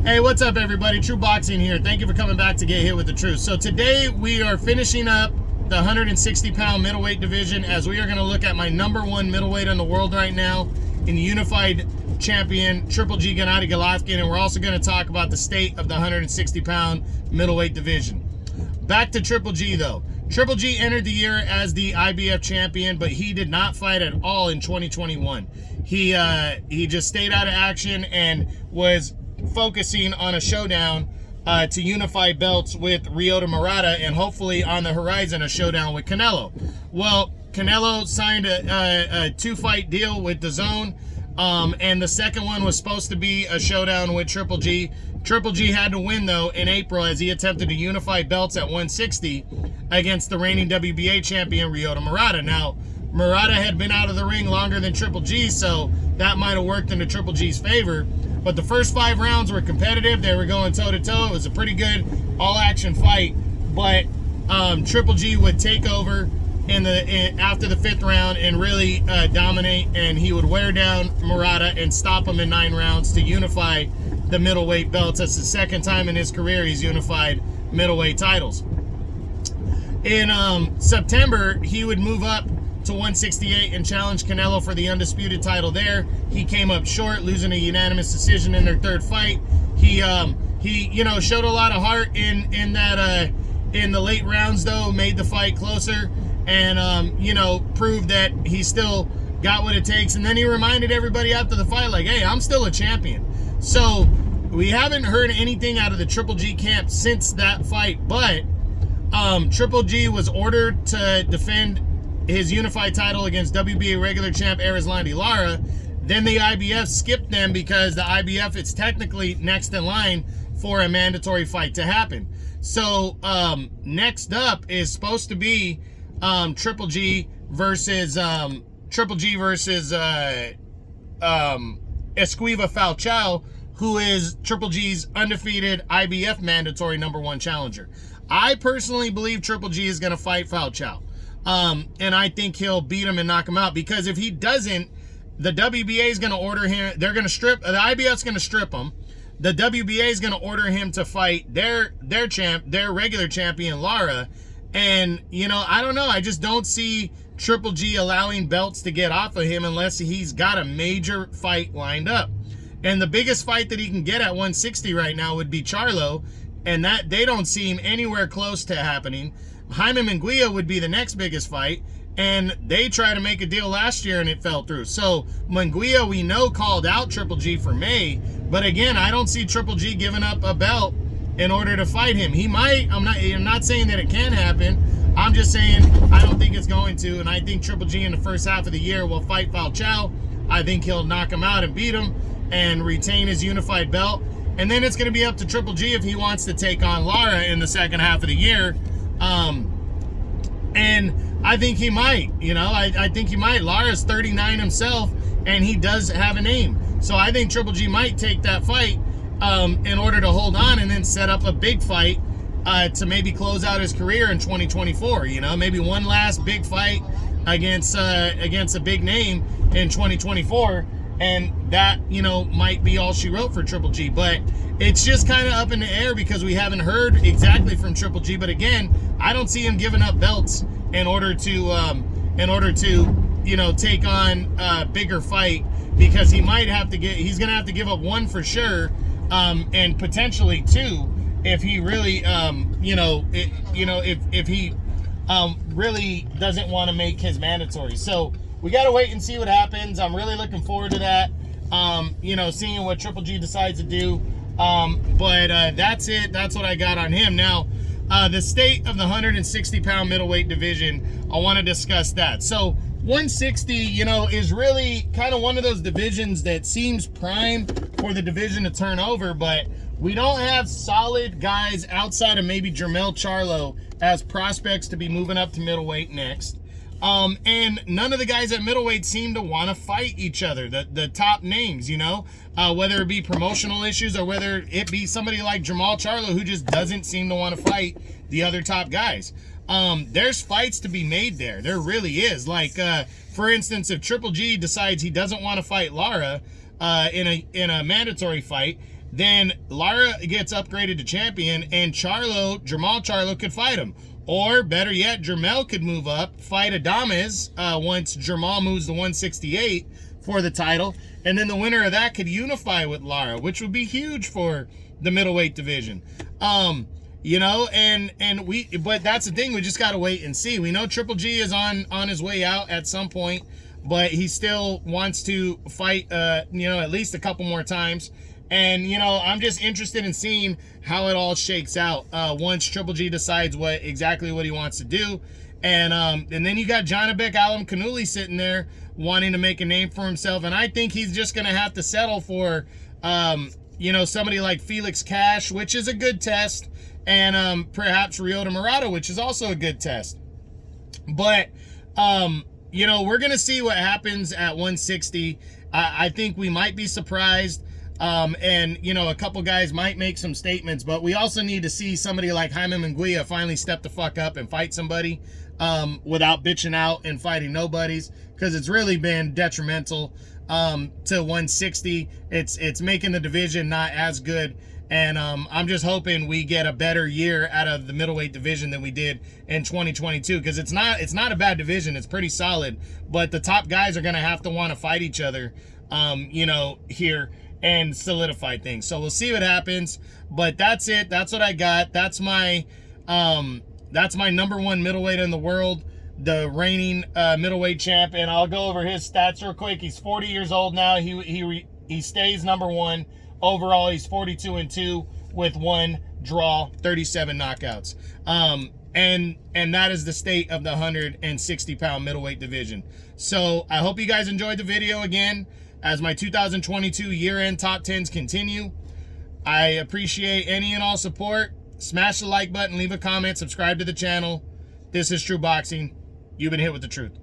Hey, what's up, everybody? True Boxing here. Thank you for coming back to Get Hit with the Truth. So today we are finishing up the 160-pound middleweight division, as we are going to look at my #1 middleweight in the world right now in unified champion Triple G Gennady Golovkin, and we're also going to talk about the state of the 160-pound middleweight division. Back to Triple G, though. Triple G entered the year as the IBF champion, but he did not fight at all in 2021. He just stayed out of action and was focusing on a showdown to unify belts with Ryota Murata, and hopefully on the horizon a showdown with Canelo. Well, Canelo signed a two-fight deal with DAZN, and the second one was supposed to be a showdown with Triple G. Triple G had to win, though, in April as he attempted to unify belts at 160 against the reigning WBA champion Ryota Murata. Now, Murata had been out of the ring longer than Triple G, so that might have worked into Triple G's favor. But the first 5 rounds were competitive. They were going toe-to-toe. It was a pretty good all-action fight. But Triple G would take over after the 5th round and really dominate, and he would wear down Murata and stop him in 9 rounds to unify the middleweight belts. That's the second time in his career he's unified middleweight titles. In September, he would move up to 168 and challenge Canelo for the undisputed title there. He came up short, losing a unanimous decision in their 3rd fight. He showed a lot of heart in the late rounds, though, made the fight closer, and proved that he still got what it takes. And then he reminded everybody after the fight, like, hey, I'm still a champion. So we haven't heard anything out of the Triple G camp since that fight, but Triple G was ordered to defend his unified title against WBA regular champ Erislandy Lara. Then the IBF skipped them because the IBF is technically next in line for a mandatory fight to happen. So next up is supposed to be Triple G versus Esquiva Falcao, who is Triple G's undefeated IBF mandatory #1 challenger. I personally believe Triple G is going to fight Falcao. And I think he'll beat him and knock him out, because if he doesn't, the WBA is going to order him. They're going to strip, the IBF's going to strip him. The WBA is going to order him to fight their regular champion Lara. And, I don't know. I just don't see Triple G allowing belts to get off of him unless he's got a major fight lined up. And the biggest fight that he can get at 160 right now would be Charlo, and that they don't seem anywhere close to happening. Jaime Munguia would be the next biggest fight, and they tried to make a deal last year and it fell through. So Munguia, we know, called out Triple G for May, but again, I don't see Triple G giving up a belt in order to fight him. He might. I'm not saying that it can happen. I'm just saying I don't think it's going to, and I think Triple G in the first half of the year will fight Falcao. I think he'll knock him out and beat him and retain his unified belt. And then it's going to be up to Triple G if he wants to take on Lara in the second half of the year. And I think he might, I think he might. Lara's 39 himself, and he does have a name. So I think Triple G might take that fight in order to hold on and then set up a big fight to maybe close out his career in 2024. Maybe one last big fight against a big name in 2024. And that, might be all she wrote for Triple G. But it's just kind of up in the air because we haven't heard exactly from Triple G. But again, I don't see him giving up belts in order to take on a bigger fight, because he's going to have to give up 1 for sure, and potentially 2 if he really, if he really doesn't want to make his mandatory. So we got to wait and see what happens. I'm really looking forward to that, seeing what Triple G decides to do. But that's it. That's what I got on him. Now, the state of the 160-pound middleweight division, I want to discuss that. So 160, is really kind of one of those divisions that seems prime for the division to turn over, but we don't have solid guys outside of maybe Jermell Charlo as prospects to be moving up to middleweight next. And none of the guys at middleweight seem to want to fight each other, the top names, whether it be promotional issues or whether it be somebody like Jermall Charlo who just doesn't seem to want to fight the other top guys. There's fights to be made there. There really is. Like, for instance, if Triple G decides he doesn't want to fight Lara in a mandatory fight, then Lara gets upgraded to champion, and Jamal Charlo could fight him. Or better yet, Jermell could move up, fight Adames once Jamal moves to 168 for the title, and then the winner of that could unify with Lara, which would be huge for the middleweight division. You know, but that's the thing, we just got to wait and see. We know Triple G is on his way out at some point, but he still wants to fight, you know, at least a couple more times. And, you know, I'm just interested in seeing how it all shakes out once Triple G decides exactly what he wants to do. And then you got Jonabek Alam-Kanuli sitting there wanting to make a name for himself. And I think he's just going to have to settle for, you know, somebody like Felix Cash, which is a good test. And perhaps Ryota Murata, which is also a good test. But, you know, we're going to see what happens at 160. I think we might be surprised. And, you know, a couple guys might make some statements, but we also need to see somebody like Jaime Munguia finally step the fuck up and fight somebody without bitching out and fighting nobodies, because it's really been detrimental to 160. It's making the division not as good. And I'm just hoping we get a better year out of the middleweight division than we did in 2022, because it's not a bad division. It's pretty solid, but the top guys are going to have to want to fight each other, you know, here and solidify things. So we'll see what happens, but that's it. That's what I got. That's my number one middleweight in the world, the reigning middleweight champ. And I'll go over his stats real quick. He's 40 years old now. He stays number one. Overall, he's 42-2 with 1 draw, 37 knockouts. And that is the state of the 160-pound middleweight division. So I hope you guys enjoyed the video again. As my 2022 year-end top 10s continue, I appreciate any and all support. Smash the like button, leave a comment, subscribe to the channel. This is True Boxing. You've been hit with the truth.